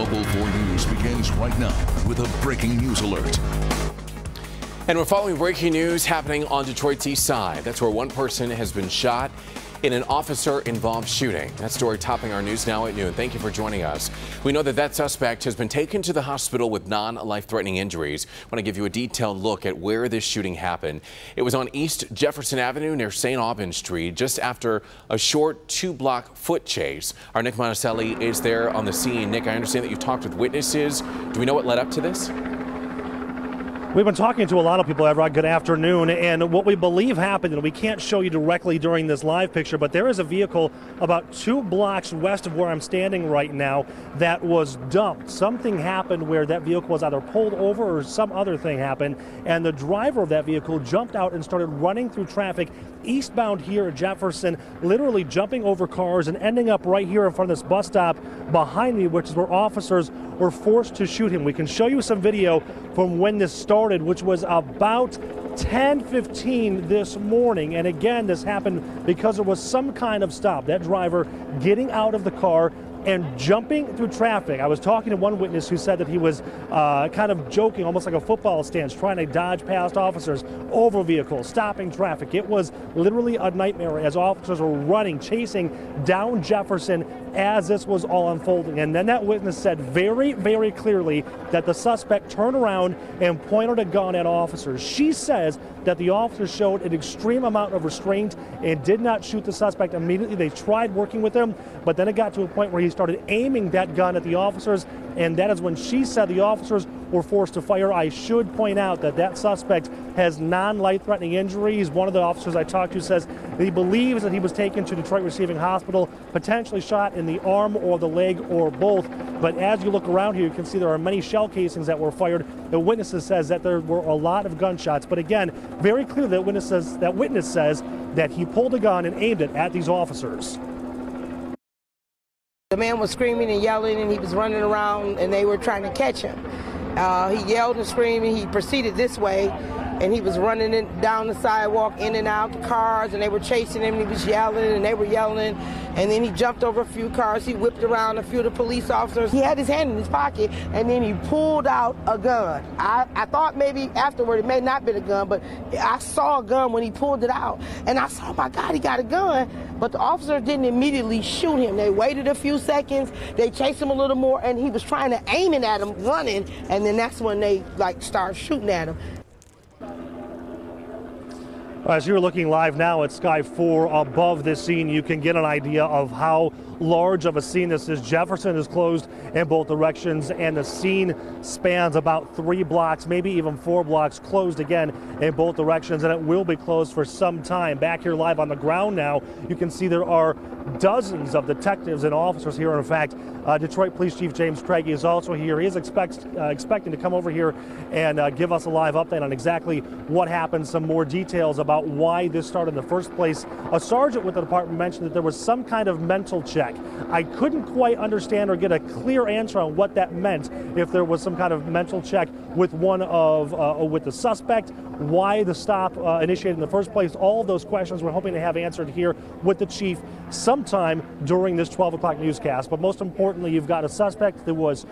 Local 4 News begins right now with a breaking news alert. And we're following breaking news happening on Detroit's east side. That's where one person has been shot in an officer-involved shooting. That story topping our news now at noon. Thank you for joining us. We know that suspect has been taken to the hospital with non-life-threatening injuries. I want to give you a detailed look at where this shooting happened. It was on East Jefferson Avenue near St. Albans Street, just after a short 2-block foot chase. Our Nick Monticelli is there on the scene. Nick, I understand that you've talked with witnesses. Do we know what led up to this? We've been talking to a lot of people, Evrod. Good afternoon. And what we believe happened, and we can't show you directly during this live picture, but there is a vehicle about 2 blocks west of where I'm standing right now that was dumped. Something happened where that vehicle was either pulled over or some other thing happened, and the driver of that vehicle jumped out and started running through traffic eastbound here at Jefferson, literally jumping over cars and ending up right here in front of this bus stop behind me, which is where officers were forced to shoot him. We can show you some video from when this started, which was about 10:15 this morning. And again, this happened because there was some kind of stop. That driver getting out of the car and jumping through traffic. I was talking to one witness who said that he was kind of joking, almost like a football stance, trying to dodge past officers, over vehicles, stopping traffic. It was literally a nightmare as officers were running, chasing down Jefferson as this was all unfolding. And then that witness said very, very clearly that the suspect turned around and pointed a gun at officers. She says that the officers showed an extreme amount of restraint and did not shoot the suspect immediately. They tried working with him, but then it got to a point where he started aiming that gun at the officers, and that is when she said the officers were forced to fire. I should point out that that suspect has non-life-threatening injuries. One of the officers I talked to says that he believes that he was taken to Detroit Receiving Hospital, potentially shot in the arm or the leg or both. But as you look around here, you can see there are many shell casings that were fired. The witnesses says that there were a lot of gunshots. But again, very clear that witness says that he pulled a gun and aimed it at these officers. The man was screaming and yelling, and he was running around, and they were trying to catch him. He yelled and screamed, and he proceeded this way, and he was running down the sidewalk, in and out the cars, and they were chasing him, and he was yelling, and they were yelling, and then he jumped over a few cars. He whipped around a few of the police officers. He had his hand in his pocket, and then he pulled out a gun. I thought maybe afterward it may not have been a gun, but I saw a gun when he pulled it out, and I said, oh my God, he got a gun. But the officers didn't immediately shoot him. They waited a few seconds, they chased him a little more, and he was trying to aim it at him, running, and then that's when they started shooting at him. As you're looking live now at Sky 4 above this scene, you can get an idea of how large of a scene this is. Jefferson is closed in both directions, and the scene spans about 3 blocks, maybe even 4 blocks, closed again in both directions, and it will be closed for some time. Back here live on the ground now, you can see there are dozens of detectives and officers here. In fact, Detroit Police Chief James Craigie is also here. He is expecting to come over here and give us a live update on exactly what happened, some more details about why this started in the first place. A sergeant with the department mentioned that there was some kind of mental check. I couldn't quite understand or get a clear answer on what that meant, if there was some kind of mental check with with the suspect, why the stop initiated in the first place. All of those questions we're hoping to have answered here with the chief sometime during this 12 o'clock newscast. But most importantly, you've got a suspect that was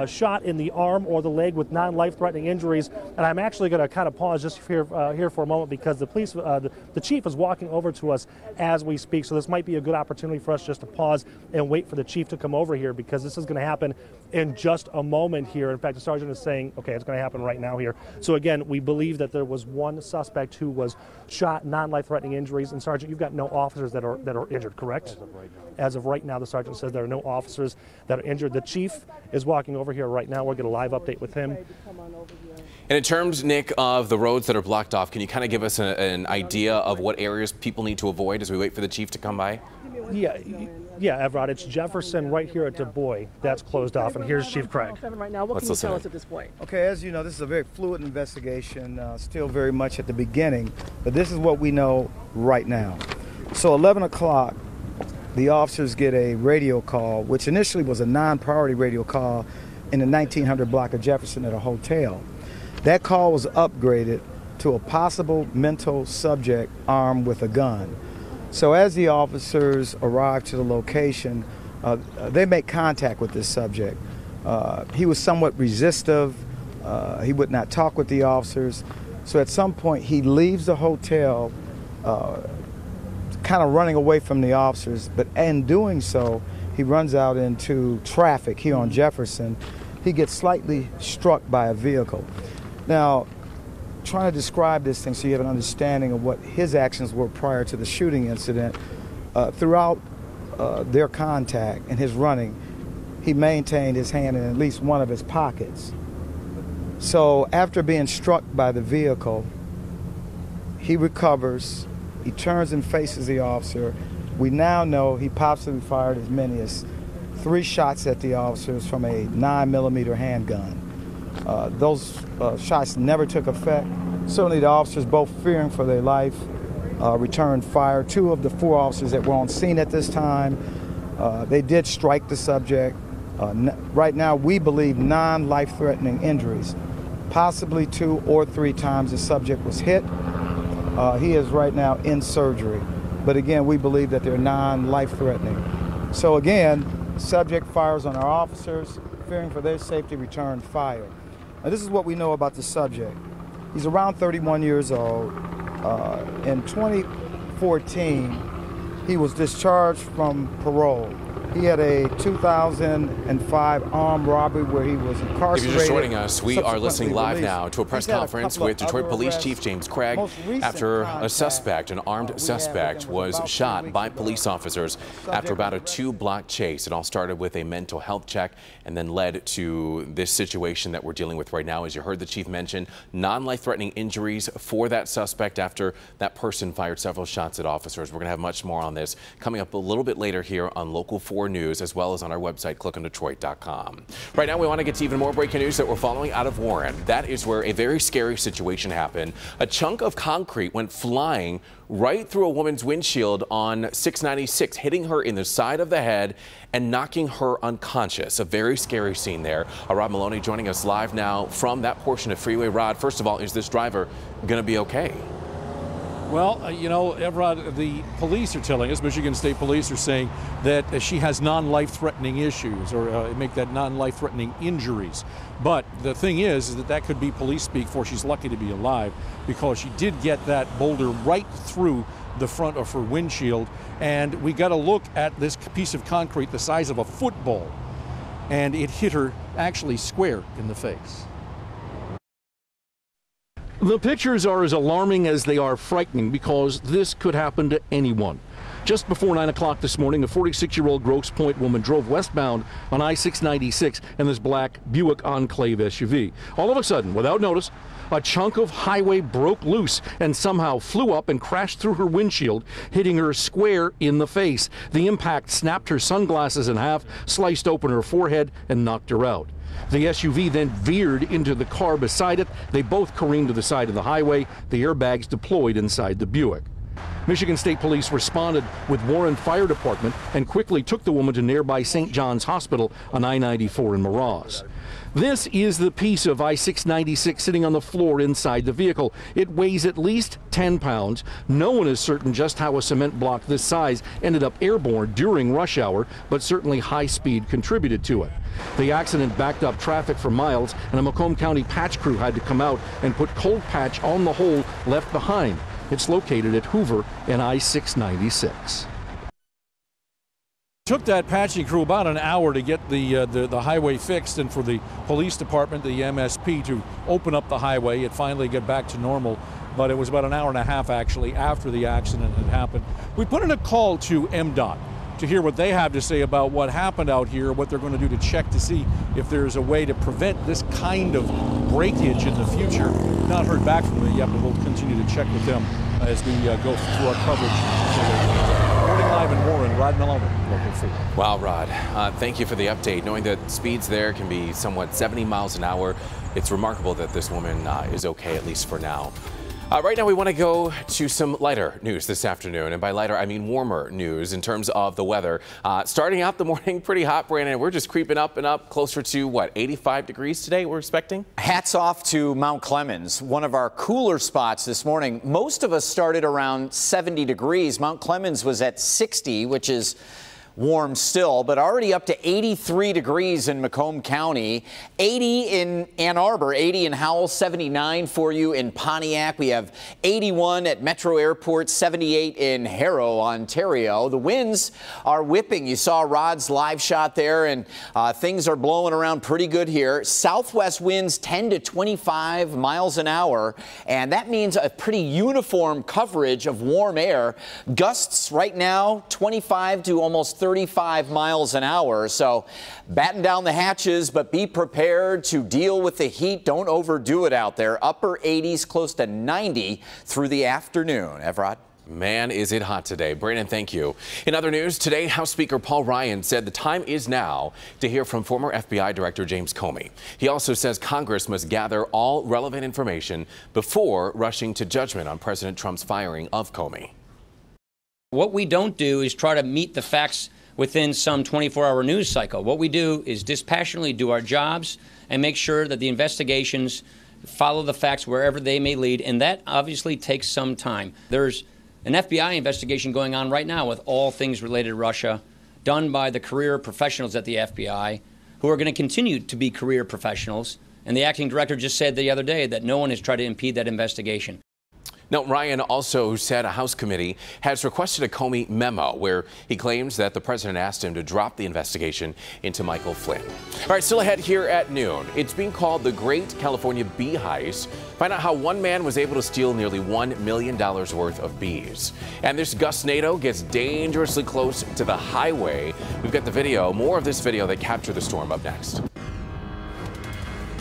shot in the arm or the leg with non-life-threatening injuries. And I'm actually going to kind of pause just here for a moment, because the chief is walking over to us as we speak. So this might be a good opportunity for us just to pause and wait for the chief to come over here, because this is going to happen in just a moment here. In fact, the sergeant is saying, okay, it's going to happen right now here. So again, we believe that there was one suspect who was shot, non-life-threatening injuries. And Sergeant, you've got no officers that are injured, correct? As of right now, the sergeant says there are no officers that are injured. The chief is walking over here right now. We'll get a live update with him. And in terms, Nick, of the roads that are blocked off, can you kind of give us an idea of what areas people need to avoid as we wait for the chief to come by? Yeah, Evrod, it's Jefferson right here at Du Bois. That's closed off, and here's Chief Craig. Right now, what can you tell us at this point? Okay, as you know, this is a very fluid investigation, still very much at the beginning, but this is what we know right now. So 11 o'clock, the officers get a radio call, which initially was a non-priority radio call in the 1900 block of Jefferson at a hotel. That call was upgraded to a possible mental subject armed with a gun. So as the officers arrive to the location, they make contact with this subject. He was somewhat resistive. He would not talk with the officers. So at some point, he leaves the hotel, kind of running away from the officers. But in doing so, he runs out into traffic here on Jefferson. He gets slightly struck by a vehicle. Now, trying to describe this thing so you have an understanding of what his actions were prior to the shooting incident, throughout their contact and his running, he maintained his hand in at least one of his pockets. So after being struck by the vehicle, he recovers, he turns and faces the officer. We now know he possibly fired as many as 3 shots at the officers from a 9mm handgun. Those shots never took effect. Certainly the officers, both fearing for their life, returned fire. 2 of the 4 officers that were on scene at this time, they did strike the subject. Right now, we believe non-life-threatening injuries. Possibly 2 or 3 times the subject was hit. He is right now in surgery. But again, we believe that they're non-life-threatening. So again, subject fires on our officers, fearing for their safety, returned fire. Now, this is what we know about the subject. He's around 31 years old. In 2014, he was discharged from parole. He had a 2005 armed robbery where he was incarcerated. If you're just joining us, we are listening live now to a press conference with Detroit Police Chief James Craig after a suspect, an armed suspect, was shot by police officers after about a 2-block chase. It all started with a mental health check and then led to this situation that we're dealing with right now. As you heard the chief mention, non-life-threatening injuries for that suspect after that person fired several shots at officers. We're going to have much more on this coming up a little bit later here on Local 4 News, as well as on our website, clickondetroit.com. Right now, we want to get to even more breaking news that we're following out of Warren. That is where a very scary situation happened. A chunk of concrete went flying right through a woman's windshield on 696, hitting her in the side of the head and knocking her unconscious. A very scary scene there. Rod Maloney joining us live now from that portion of freeway. Rod, first of all, is this driver going to be okay? Well, you know, Evrod, the police are telling us, Michigan State Police are saying that she has non-life-threatening issues, or make that non-life-threatening injuries. But the thing is that that could be police speak for she's lucky to be alive, because she did get that boulder right through the front of her windshield. And we got to look at this piece of concrete the size of a football, and it hit her actually square in the face. The pictures are as alarming as they are frightening, because this could happen to anyone. Just before 9 o'clock this morning, a 46-year-old Grosse Pointe woman drove westbound on I-696 in this black Buick Enclave SUV. All of a sudden, without notice, a chunk of highway broke loose and somehow flew up and crashed through her windshield, hitting her square in the face. The impact snapped her sunglasses in half, sliced open her forehead, and knocked her out. The SUV then veered into the car beside it. They both careened to the side of the highway. The airbags deployed inside the Buick. Michigan State Police responded with Warren Fire Department and quickly took the woman to nearby St. John's Hospital on I-94 in Moroz. This is the piece of I-696 sitting on the floor inside the vehicle. It weighs at least 10 pounds. No one is certain just how a cement block this size ended up airborne during rush hour, but certainly high speed contributed to it. The accident backed up traffic for miles, and a Macomb County patch crew had to come out and put cold patch on the hole left behind. It's located at Hoover and I-696. Took that patching crew about an hour to get the highway fixed, and for the police department, the MSP, to open up the highway. It finally got back to normal, but it was about an hour and a half actually after the accident had happened. We put in a call to MDOT to hear what they have to say about what happened out here, what they're going to do to check to see if there's a way to prevent this kind of breakage in the future. Not heard back from them yet, but we'll continue to check with them as we go through our coverage. Reporting live in Warren, Rod Maloney, Local 4. Wow, Rod, thank you for the update. Knowing that speeds there can be somewhat 70 miles an hour, it's remarkable that this woman is okay, at least for now. Right now, we want to go to some lighter news this afternoon. And by lighter, I mean warmer news in terms of the weather. Starting out the morning pretty hot, Brandon. We're just creeping up and up closer to, what, 85 degrees today we're expecting? Hats off to Mount Clemens, one of our cooler spots this morning. Most of us started around 70 degrees. Mount Clemens was at 60, which is warm still, but already up to 83 degrees in Macomb County, 80 in Ann Arbor, 80 in Howell, 79 for you in Pontiac. We have 81 at Metro Airport, 78 in Harrow, Ontario. The winds are whipping. You saw Rod's live shot there, and things are blowing around pretty good here. Southwest winds 10 to 25 miles an hour, and that means a pretty uniform coverage of warm air. Gusts right now 25 to almost 35 miles an hour. So batten down the hatches, but be prepared to deal with the heat. Don't overdo it out there. Upper 80s, close to 90 through the afternoon. Evrod? Man, is it hot today. Brandon, thank you. In other news, today, House Speaker Paul Ryan said the time is now to hear from former FBI Director James Comey. He also says Congress must gather all relevant information before rushing to judgment on President Trump's firing of Comey. What we don't do is try to meet the facts within some 24-hour news cycle. What we do is dispassionately do our jobs and make sure that the investigations follow the facts wherever they may lead, and that obviously takes some time. There's an FBI investigation going on right now with all things related to Russia, done by the career professionals at the FBI, who are going to continue to be career professionals, and the acting director just said the other day that no one has tried to impede that investigation. Now, Ryan also said a House committee has requested a Comey memo where he claims that the president asked him to drop the investigation into Michael Flynn. All right, still ahead here at noon. It's being called the Great California Bee Heist. Find out how one man was able to steal nearly $1 million worth of bees. And this gustnado gets dangerously close to the highway. We've got the video, more of this video that captured the storm up next.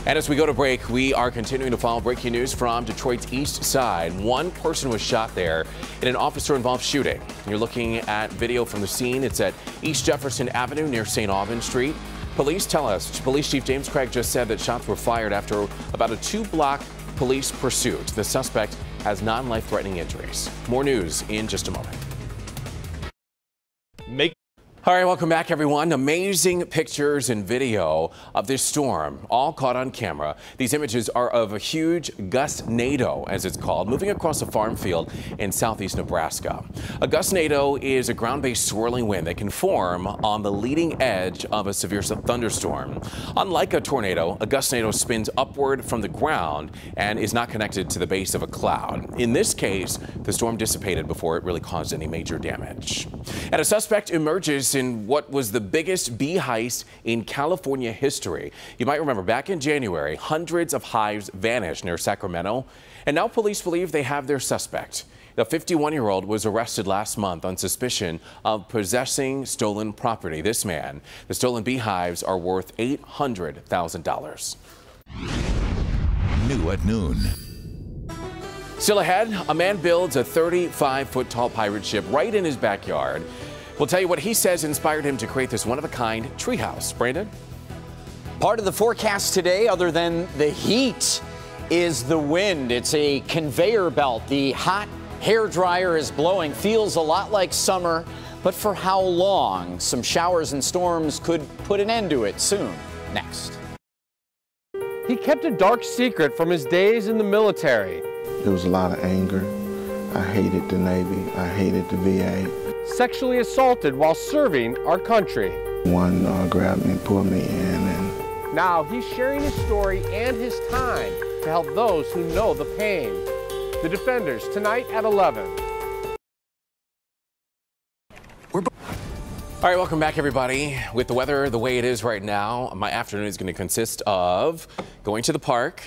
And as we go to break, we are continuing to follow breaking news from Detroit's east side. One person was shot there in an officer-involved shooting. You're looking at video from the scene. It's at East Jefferson Avenue near St. Albans Street. Police tell us, Police Chief James Craig just said that shots were fired after about a 2-block police pursuit. The suspect has non-life-threatening injuries. More news in just a moment. All right, welcome back, everyone. Amazing pictures and video of this storm, all caught on camera. These images are of a huge gustnado, as it's called, moving across a farm field in southeast Nebraska. A gustnado is a ground-based swirling wind that can form on the leading edge of a severe thunderstorm. Unlike a tornado, a gustnado spins upward from the ground and is not connected to the base of a cloud. In this case, the storm dissipated before it really caused any major damage. And a suspect emerges in what was the biggest bee heist in California history. You might remember back in January, hundreds of hives vanished near Sacramento, and now police believe they have their suspect. The 51-year-old was arrested last month on suspicion of possessing stolen property. This man, the stolen beehives are worth $800,000. New at noon. Still ahead, a man builds a 35-foot tall pirate ship right in his backyard. We'll tell you what he says inspired him to create this one-of-a-kind treehouse. Brandon? Part of the forecast today, other than the heat, is the wind. It's a conveyor belt. The hot hair dryer is blowing. Feels a lot like summer, but for how long? Some showers and storms could put an end to it soon. Next. He kept a dark secret from his days in the military. There was a lot of anger. I hated the Navy. I hated the VA. Sexually assaulted while serving our country. One grabbed me and pulled me in. And now he's sharing his story and his time to help those who know the pain. The Defenders, tonight at 11. All right, welcome back, everybody. With the weather the way it is right now, my afternoon is going to consist of going to the park,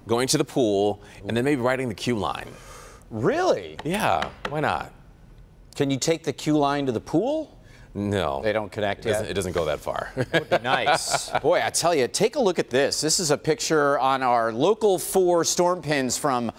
going to the pool, and then maybe riding the Q line. Really? Yeah, why not? Can you take the Q line to the pool? No. They don't connect yet? It doesn't go that far. That would be nice. Boy, I tell you, take a look at this. This is a picture on our Local 4 storm pins from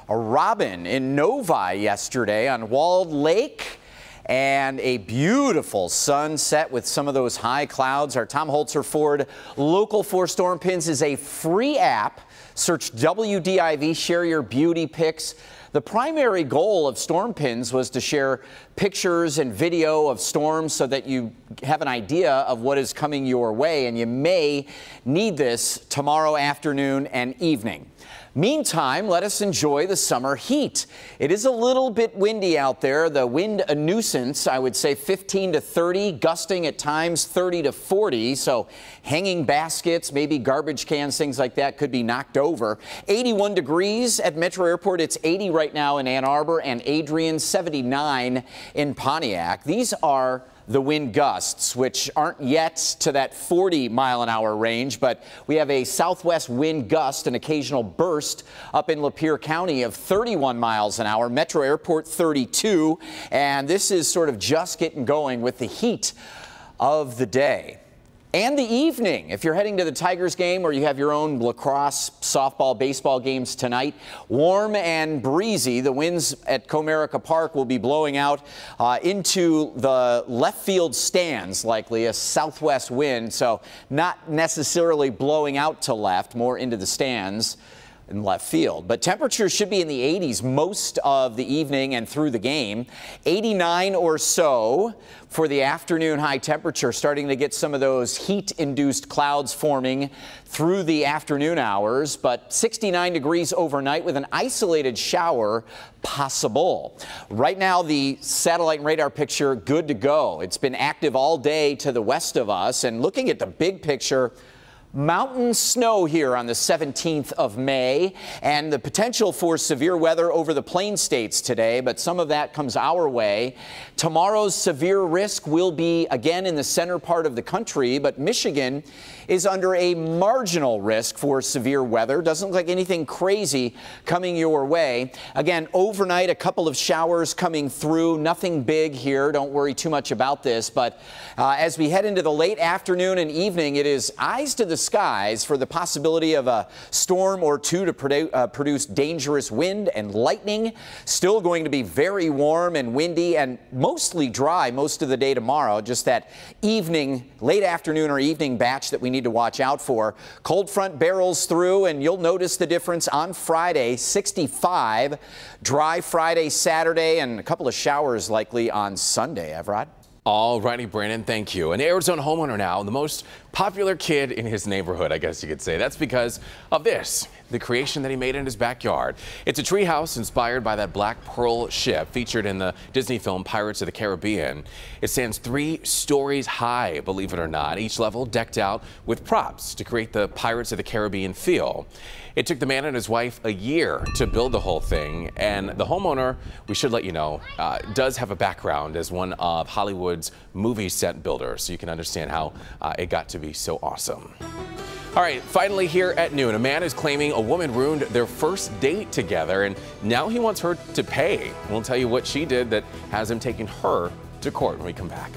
a robin in Novi yesterday on Walled Lake. And a beautiful sunset with some of those high clouds. Our Tom Holzer Ford Local 4 storm pins is a free app. Search WDIV, share your beauty pics. The primary goal of Storm Pins was to share pictures and video of storms so that you have an idea of what is coming your way, and you may need this tomorrow afternoon and evening. Meantime, let us enjoy the summer heat. It is a little bit windy out there. The wind a nuisance, I would say 15 to 30, gusting at times 30 to 40. So hanging baskets, maybe garbage cans, things like that could be knocked over. 81 degrees at Metro Airport. It's 80 right now in Ann Arbor and Adrian, 79 in Pontiac. These are the wind gusts, which aren't yet to that 40-mile-an-hour range, but we have a southwest wind gust, an occasional burst up in Lapeer County of 31 miles an hour, Metro Airport 32, and this is sort of just getting going with the heat of the day. And the evening, if you're heading to the Tigers game or you have your own lacrosse, softball, baseball games tonight, warm and breezy. The winds at Comerica Park will be blowing out into the left field stands, likely a southwest wind, so not necessarily blowing out to left, more into the stands in left field. But temperatures should be in the 80s most of the evening and through the game. 89 or so for the afternoon high temperature, starting to get some of those heat-induced clouds forming through the afternoon hours, but 69 degrees overnight with an isolated shower possible. Right now, the satellite and radar picture good to go. It's been active all day to the west of us, and looking at the big picture, mountain snow here on the 17th of May, and the potential for severe weather over the Plain States today, but some of that comes our way. Tomorrow's severe risk will be again in the center part of the country, but Michigan is under a marginal risk for severe weather. Doesn't look like anything crazy coming your way. Again, overnight, a couple of showers coming through. Nothing big here. Don't worry too much about this. But as we head into the late afternoon and evening, it is eyes to the skies for the possibility of a storm or two to produce dangerous wind and lightning. Still going to be very warm and windy and mostly dry most of the day tomorrow. Just that evening, late afternoon or evening batch that we need to watch out for. Cold front barrels through, and you'll notice the difference on Friday, 65. Dry Friday, Saturday, and a couple of showers likely on Sunday. Evrod? All righty, Brandon, thank you. An Arizona homeowner now, the most popular kid in his neighborhood, I guess you could say. That's because of this, the creation that he made in his backyard. It's a treehouse inspired by that Black Pearl ship featured in the Disney film Pirates of the Caribbean. It stands 3 stories high, believe it or not, each level decked out with props to create the Pirates of the Caribbean feel. It took the man and his wife a year to build the whole thing, and the homeowner, we should let you know, does have a background as one of Hollywood's movie set builders, so you can understand how it got to be so awesome. All right, finally here at noon, a man is claiming a woman ruined their first date together, and now he wants her to pay. We'll tell you what she did that has him taking her to court when we come back.